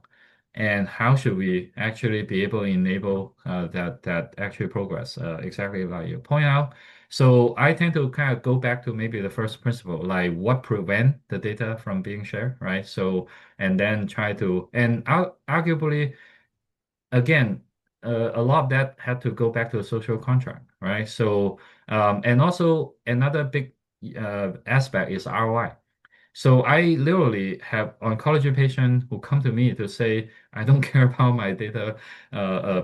And how should we actually be able to enable that actual progress? Exactly like you point out. So I tend to kind of go back to maybe the first principle, like what prevent the data from being shared, right? So and then try to and arguably again, a lot of that had to go back to a social contract, right? So and also another big aspect is ROI. So I literally have oncology patients who come to me to say, I don't care about my data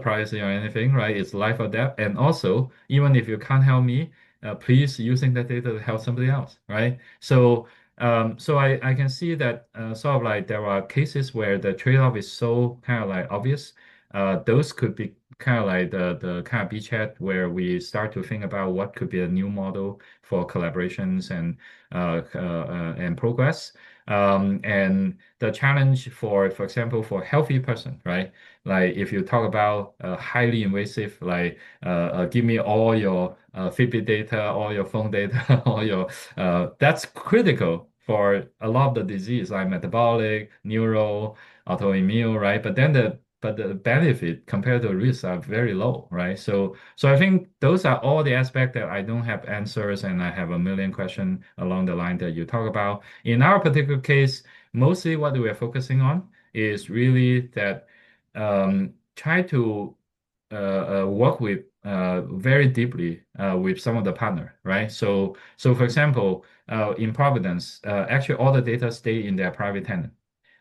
privacy or anything, right? It's life or death. And also, even if you can't help me, please using that data to help somebody else, right? So I can see that sort of like there are cases where the trade-off is so kind of like obvious. Those could be kind of like the kind of beachhead where we start to think about what could be a new model for collaborations and progress. And the challenge for example, for healthy person, right? Like if you talk about highly invasive, like give me all your Fitbit data, all your phone data, all your that's critical for a lot of the disease like metabolic, neuro, autoimmune, right? But the benefit compared to risks are very low, right? So I think those are all the aspects that I don't have answers, and I have a million questions along the line that you talk about. In our particular case, mostly what we are focusing on is really that try to work with very deeply with some of the partner, right? So for example, in Providence, actually all the data stay in their private tenant.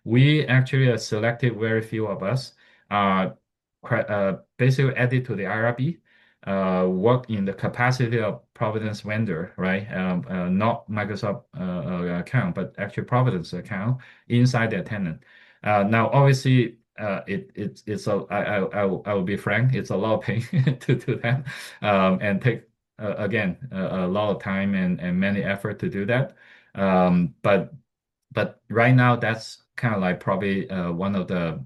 We actually selected very few of us, basically added to the IRB, work in the capacity of Providence vendor, right? Not Microsoft account, but actually Providence account inside their tenant. Now, obviously, it's I will be frank, it's a lot of pain to do that, and take again a lot of time and many effort to do that. But right now, that's kind of like probably one of the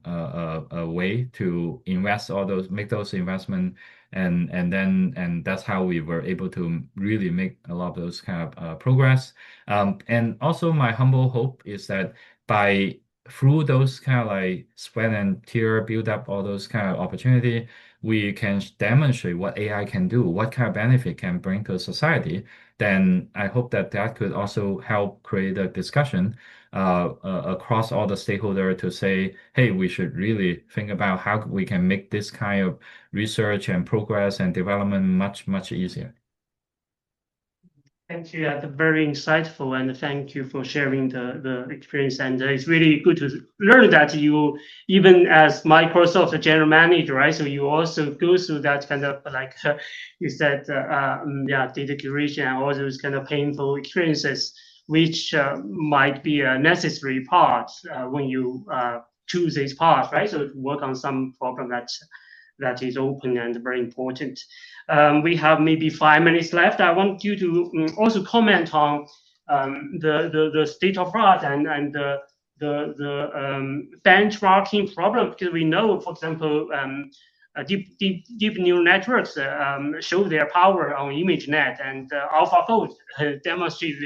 way to invest all those, make those investment, and that's how we were able to really make a lot of those kind of progress. And also, my humble hope is that by through those kind of like sweat and tear build up all those kind of opportunity, we can demonstrate what AI can do, what kind of benefit can bring to society. Then I hope that that could also help create a discussion across all the stakeholders to say, hey, we should really think about how we can make this kind of research and progress and development much, much easier. Thank you. That's very insightful, and thank you for sharing the experience. And it's really good to learn that you, even as Microsoft general manager, right? So you also go through that kind of like you said, data curation and all those kind of painful experiences, which might be a necessary part when you choose this path, right? So to work on some problem that is open and very important. We have maybe 5 minutes left. I want you to also comment on the state of art and the benchmarking problem, because we know, for example, deep neural networks show their power on ImageNet, and AlphaFold demonstrate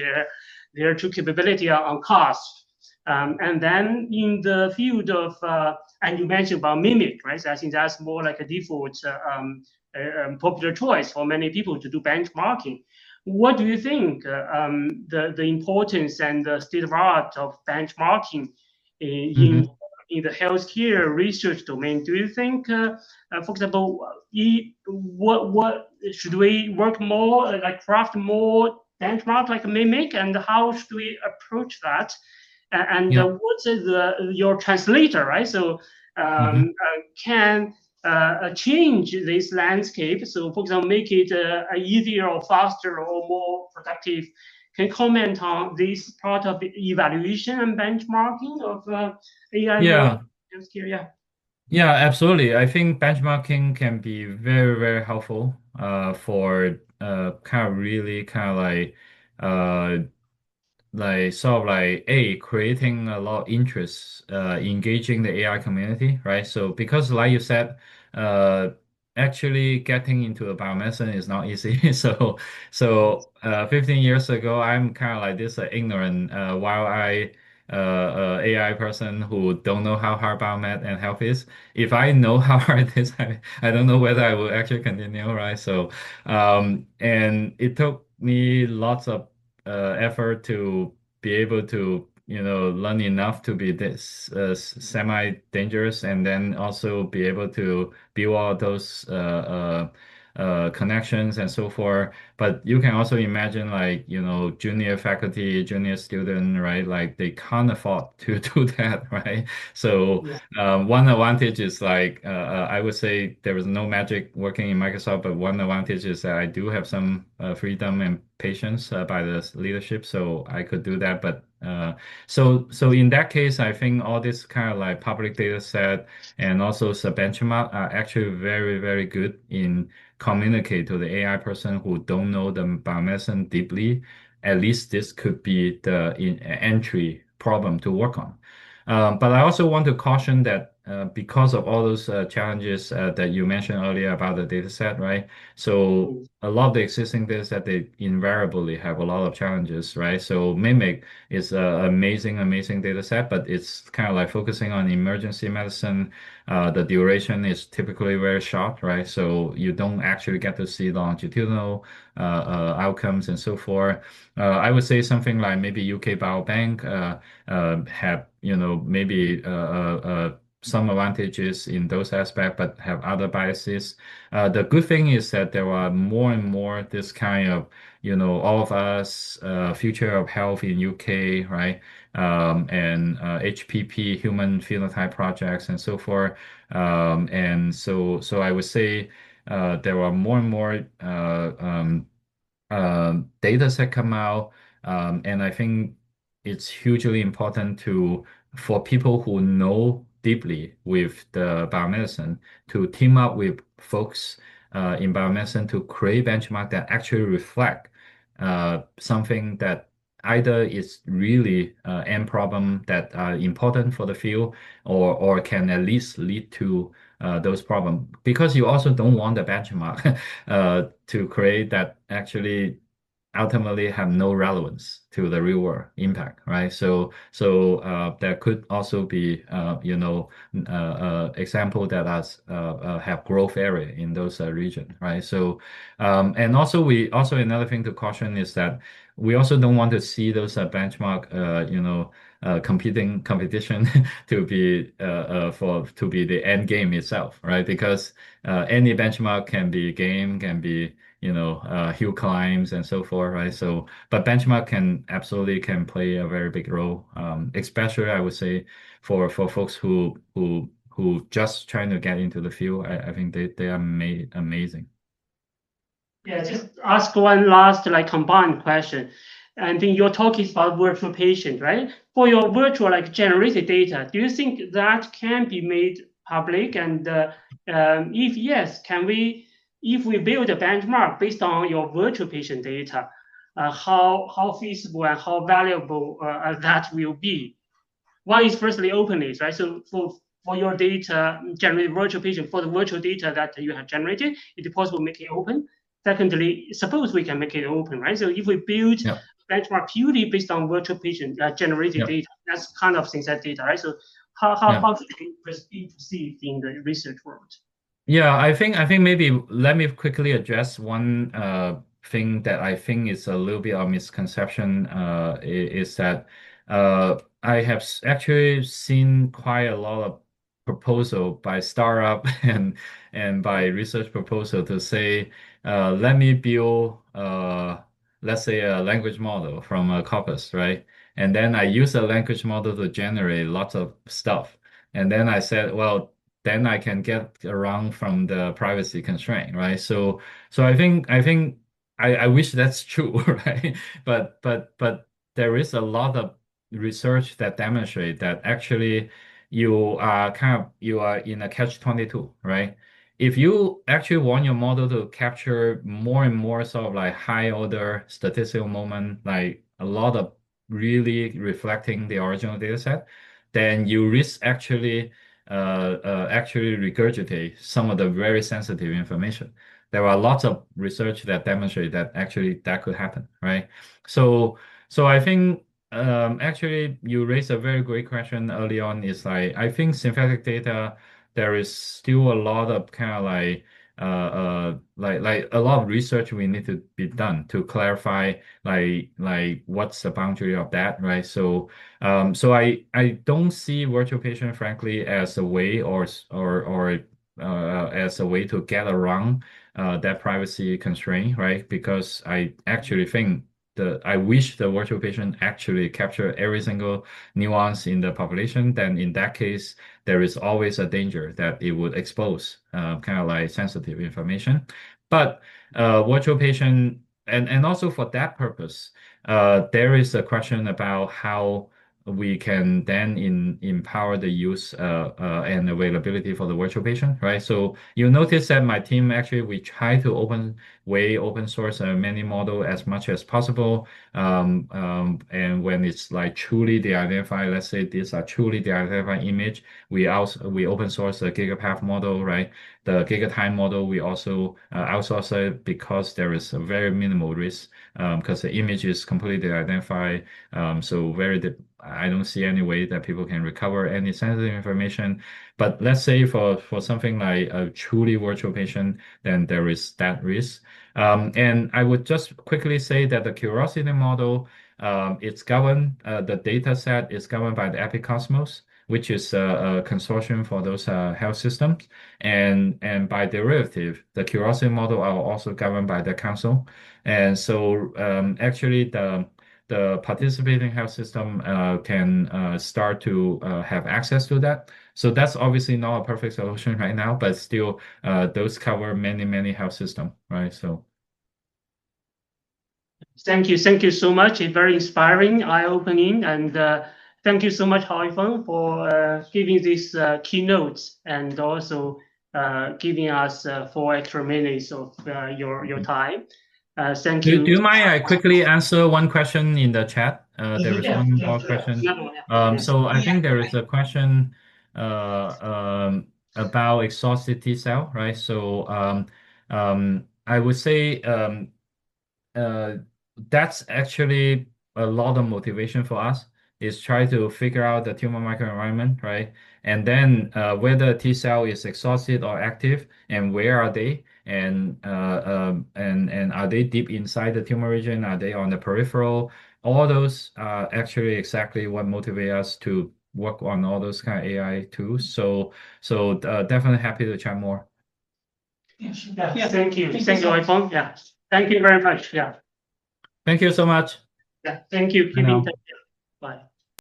their true capability on cost. And then in the field of, and you mentioned about mimic, right? So I think that's more like a default popular choice for many people to do benchmarking. What do you think the importance and the state of art of benchmarking in the healthcare research domain? Do you think, for example, what should we work more, like craft more benchmark like mimic, and how should we approach that? And what is your translator, right? So can change this landscape. So, for example, make it easier or faster or more productive. Can you comment on this part of the evaluation and benchmarking of AI? Yeah, absolutely. I think benchmarking can be very, very helpful for kind of really kind of like sort of like creating a lot of interest engaging the AI community, right? So because like you said, actually getting into the biomedicine is not easy. So 15 years ago, I'm kind of like this ignorant while AI person who don't know how hard biomed and health is. If I know how hard it is, I don't know whether I will actually continue, right? So and it took me lots of effort to be able to learn enough to be this semi-dangerous, and then also be able to build all those connections and so forth. But you can also imagine, like, junior faculty, junior student, right? Like they can't afford to do that, right? So one advantage is like I would say there is no magic working in Microsoft, but one advantage is that I do have some freedom and patience by the leadership, so I could do that. But so in that case, I think all this kind of like public data set and also the benchmark are actually very, very good in communicate to the AI person who don't know the biomedicine deeply. At least this could be the entry problem to work on. But I also want to caution that because of all those challenges that you mentioned earlier about the data set, right? So a lot of the existing data set, they invariably have a lot of challenges, right? So Mimic is an amazing data set, but it's kind of like focusing on emergency medicine. The duration is typically very short, right? So you don't actually get to see longitudinal outcomes and so forth. I would say something like maybe UK Biobank have maybe some advantages in those aspects, but have other biases. The good thing is that there are more and more this kind of all of us future of health in UK, right? And HPP, Human Phenotype Projects, and so forth. And so I would say there are more and more data set come out, and I think it's hugely important for people who know deeply with the biomedicine to team up with folks in biomedicine to create benchmark that actually reflect something that either is really end problem that are important for the field, or can at least lead to those problems. Because you also don't want the benchmark to create that actually ultimately have no relevance to the real world impact, right? So there could also be example that have growth area in those regions, right? So and also another thing to caution is that we also don't want to see those benchmark competition to be to be the end game itself, right? Because any benchmark can be game, can be hill climbs and so forth, right? So, but benchmark can absolutely play a very big role, especially I would say for folks who just trying to get into the field. I think they are amazing. Yeah, just ask one last like combined question. I think your talk is about virtual patient, right? For your virtual like generated data, do you think that can be made public? And if yes, if we build a benchmark based on your virtual patient data, how feasible and how valuable that will be? One is firstly openness, right? So for for your data, generate virtual patient for the virtual data that you have generated, is it possible to make it open? Secondly, suppose we can make it open, right? So if we build benchmark purely based on virtual patient generated data, that's kind of synthetic data, right? So how should we proceed in the research world? Yeah, I think maybe let me quickly address one thing that I think is a little bit of misconception is that I have actually seen quite a lot of proposal by startup and by research proposal to say let me build let's say a language model from a corpus, right? And then I use a language model to generate lots of stuff. And then I said, well, then I can get around from the privacy constraint, right? So I think I wish that's true, right? But there is a lot of research that demonstrate that actually you are in a catch-22, right? If you actually want your model to capture more and more sort of like high order statistical moment, like a lot of really reflecting the original data set, then you risk actually regurgitate some of the very sensitive information. There are lots of research that demonstrate that actually that could happen, right? So I think actually you raised a very great question early on. Is like I think synthetic data there is still a lot of kind of like a lot of research we need to be done to clarify like what's the boundary of that, right? So I don't see virtual patient frankly as a way or as a way to get around that privacy constraint, right? Because I actually think I wish the virtual patient actually capture every single nuance in the population. Then in that case, there is always a danger that it would expose kind of like sensitive information. But virtual patient and also for that purpose, there is a question about how we can then empower the use and availability for the virtual patient, right? So you notice that my team actually we try to open source many model as much as possible. And when it's like truly de-identified, let's say these are truly de-identified image, we open source the GigaPath model, right? The GigaTime model we also outsource it because there is a very minimal risk because the image is completely identified. So I don't see any way that people can recover any sensitive information. But let's say for something like a truly virtual patient, then there is that risk. And I would just quickly say that the curiosity model, it's governed, the data set is governed by the Epic Cosmos, which is a consortium for those health systems. And by derivative, the curiosity model are also governed by the council. And so actually the participating health system can start to have access to that. So that's obviously not a perfect solution right now, but still those cover many health systems, right? So. Thank you so much. It's very inspiring, eye-opening, and thank you so much, Hoifung, for giving this keynote and also giving us 4 extra minutes of your time. Thank you. Do you mind I quickly answer one question in the chat? There is one more question. So I think there is a question about exhausted T cell, right? So I would say that's actually a lot of motivation for us is try to figure out the tumor microenvironment, right? And then whether T cell is exhausted or active, and where are they, and are they deep inside the tumor region? Are they on the peripheral? All those are actually exactly what motivate us to work on all those kind of AI tools. So definitely happy to chat more. Yeah, thank you, Hoifung. Yeah, thank you very much. Yeah. Thank you so much. Yeah, thank you. Keep in touch. Bye.